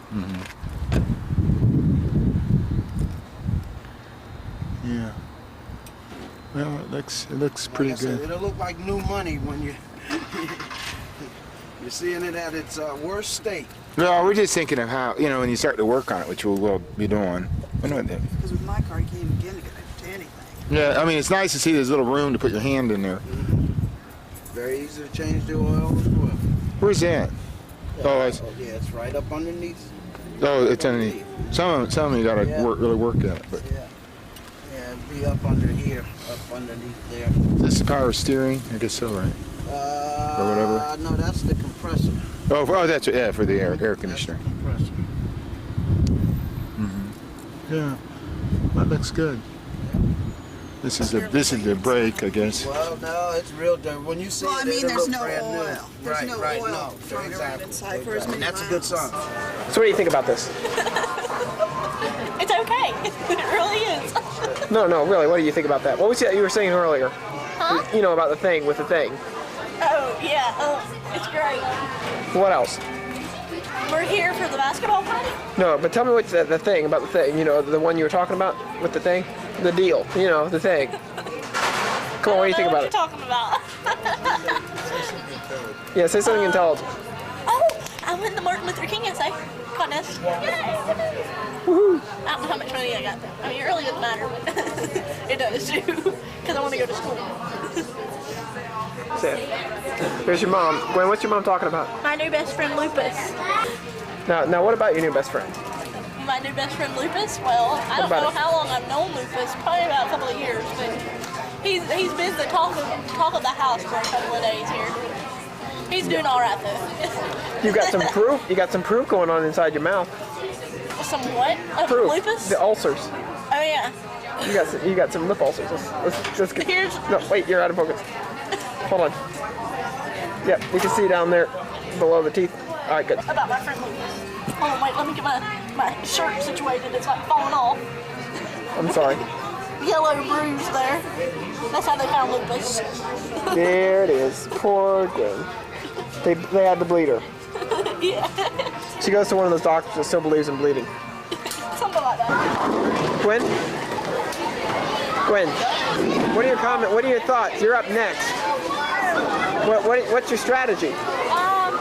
Yeah. Well, it looks pretty Like I said, good. it'll look like new money when you're seeing it at its worst state. No, we're just thinking of how, you know, when you start to work on it, which we'll be doing. Because with my car, you can't even get it to anything. Yeah, I mean, it's nice to see there's a little room to put your hand in there. Very easy to change the oil as well. Where's that? Oh, it's, yeah, it's right up underneath. it's underneath. Some of them you gotta Yeah. really work at it. But Yeah, it'd be up under here, up underneath there. this is power steering, I guess so, right? Or whatever. No, that's the compressor. Oh, that's for the air conditioner. That's the compressor. Yeah, that looks good. This is the brake, I guess. Well, no, it's real dirty. When you see Well, I it, mean, it'll there's look no brand new. oil. There's no right, oil no, thrown around exactly. inside for as many And that's a good miles. sign. So what do you think about this? It's okay. It really is. No, really. What do you think about that? What was it you were saying earlier? Huh? You know about the thing with the thing. Oh, yeah. Oh, it's great. What else? We're here for the basketball party. No, but tell me what's the thing about the thing. You know, the one you were talking about with the thing, the deal. You know, the thing. Come on, what do you think about What it? you're talking about? Yeah, say something intelligent. Oh, I won the Martin Luther King essay contest. Woohoo! I don't know how much money I got. I mean, it really doesn't matter, but it does too, because I want to go to school. Say it. Here's your mom. Gwen, what's your mom talking about? My new best friend, Lupus. Now, what about your new best friend? My new best friend, Lupus? Well, I don't about know it? how long I've known Lupus, probably about a couple of years, but he's been the talk of the house for a couple of days here. He's doing all right, though. You got some proof. You got some proof going on inside your mouth. Some what? Of Proof. Lupus? The ulcers. Oh, yeah. You got some lip ulcers. Let's get. Here's- No, wait. You're out of focus. Hold on. Yep, you can see down there below the teeth. All right, good. About my friend Lupus. Hold on, wait, let me get my shirt situated. It's like falling off. I'm sorry. Yellow bruise there. That's how they found Lupus. There it is. Poor Gwen. They had to bleed her. Yeah, She goes to one of those doctors that still believes in bleeding. something like that. Gwen? What are your comments? What are your thoughts? You're up next. What's your strategy?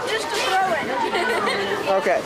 Just to throw it. Okay.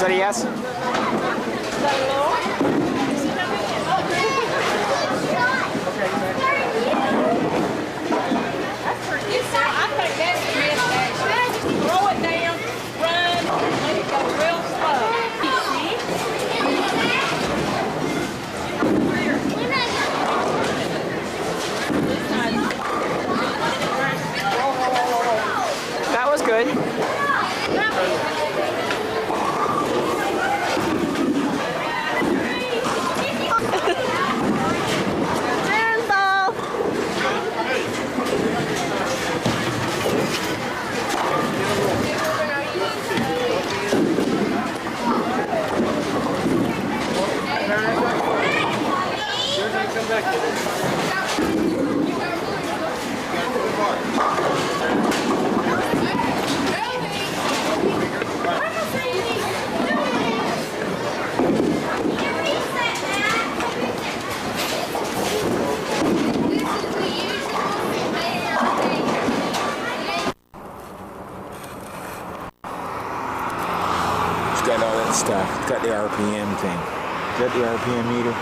that a yes? Throw it down, run, let it go real slow. That was good. Handball. It's got all that stuff. It's got the RPM thing. Is that the RPM meter?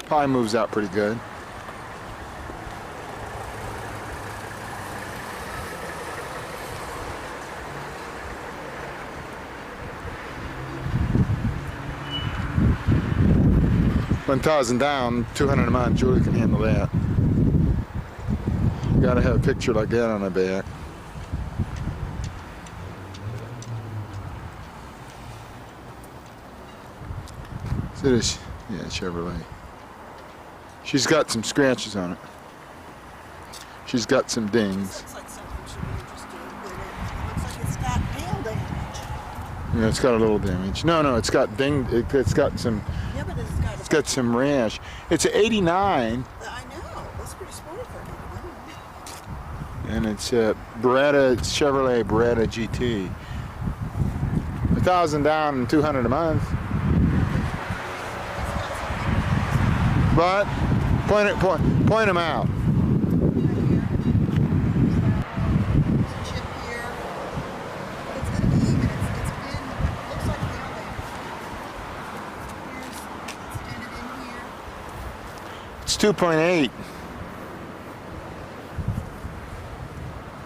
Probably moves out pretty good. $1,000 down, 200 a month. Julie can handle that. You gotta have a picture like that on the back. So this, yeah, Chevrolet. She's got some scratches on it. She's got some dings. Looks like something should be interesting, but it looks like it's got hail damage. Yeah, it's got a little damage. No, it's got ding. It's got some. Yeah, but It's got some rash. It's an '89, I know. That's pretty sporty for an 89. and it's a Beretta Chevrolet Beretta GT. $1,000 down and 200 a month. But point them out. Chip here. It's going to be even. It's been, looks like hail damage. Here's, it's dented in here. It's 2.8.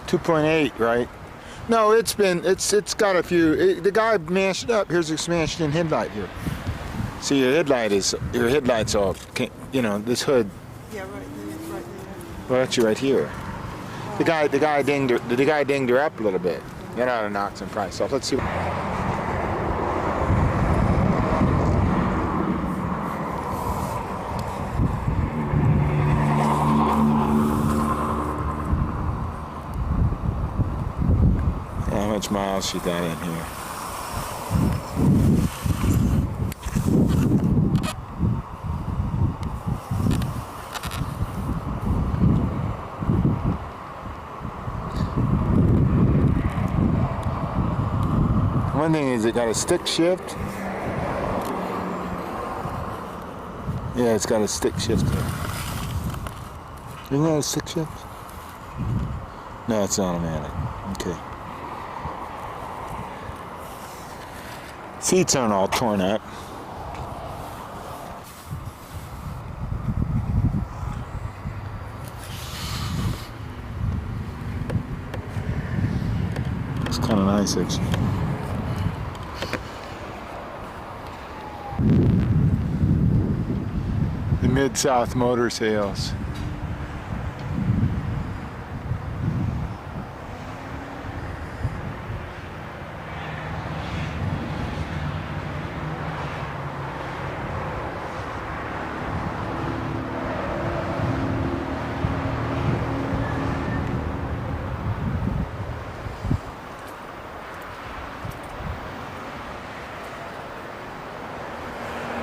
2.8, right? No, it's got a few. The guy mashed it up. Here's a smashed in headlight here. See, your headlight's all, you know, this hood. Yeah, right there. It's right there. Well, that's right here. The guy dinged her up a little bit. That ought to knock some price off. Let's see. much miles she got in here. One thing is it got a stick shift. Yeah, it's got a stick shift there. Isn't that a stick shift? No, it's automatic. Okay. Seats aren't all torn up. It's kind of nice, actually. The Mid-South Motor Sales.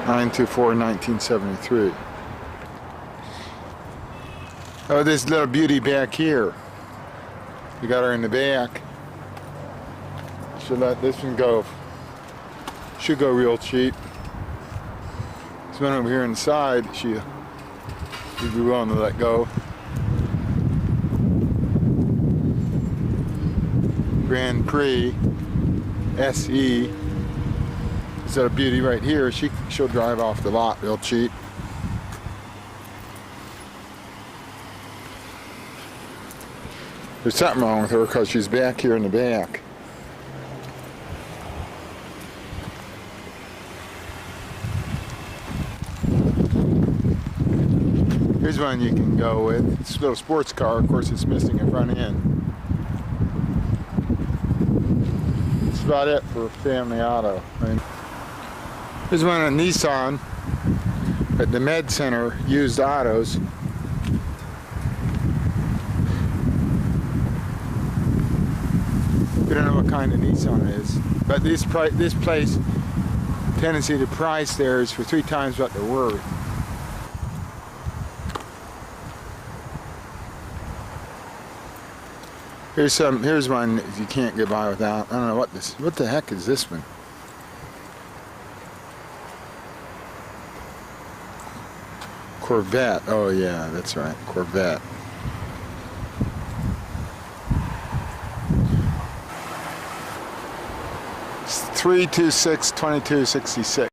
(9/24/1973). Oh, this little beauty back here. We got her in the back. Should let this one go. Should go real cheap. This one over here inside, she'd be willing to let go. Grand Prix SE. Is that a beauty right here? She'll drive off the lot real cheap. There's something wrong with her because she's back here in the back. Here's one you can go with. It's a little sports car. Of course, it's missing a front end. That's about it for family auto. Here's one on Nissan at the Med Center, used autos. We don't know what kind of Nissan it is, but this place, tendency to price there is for 3 times what they're worth. Here's one you can't get by without. I don't know what the heck is this one? Corvette. Oh yeah, that's right, Corvette. It's 326/2266.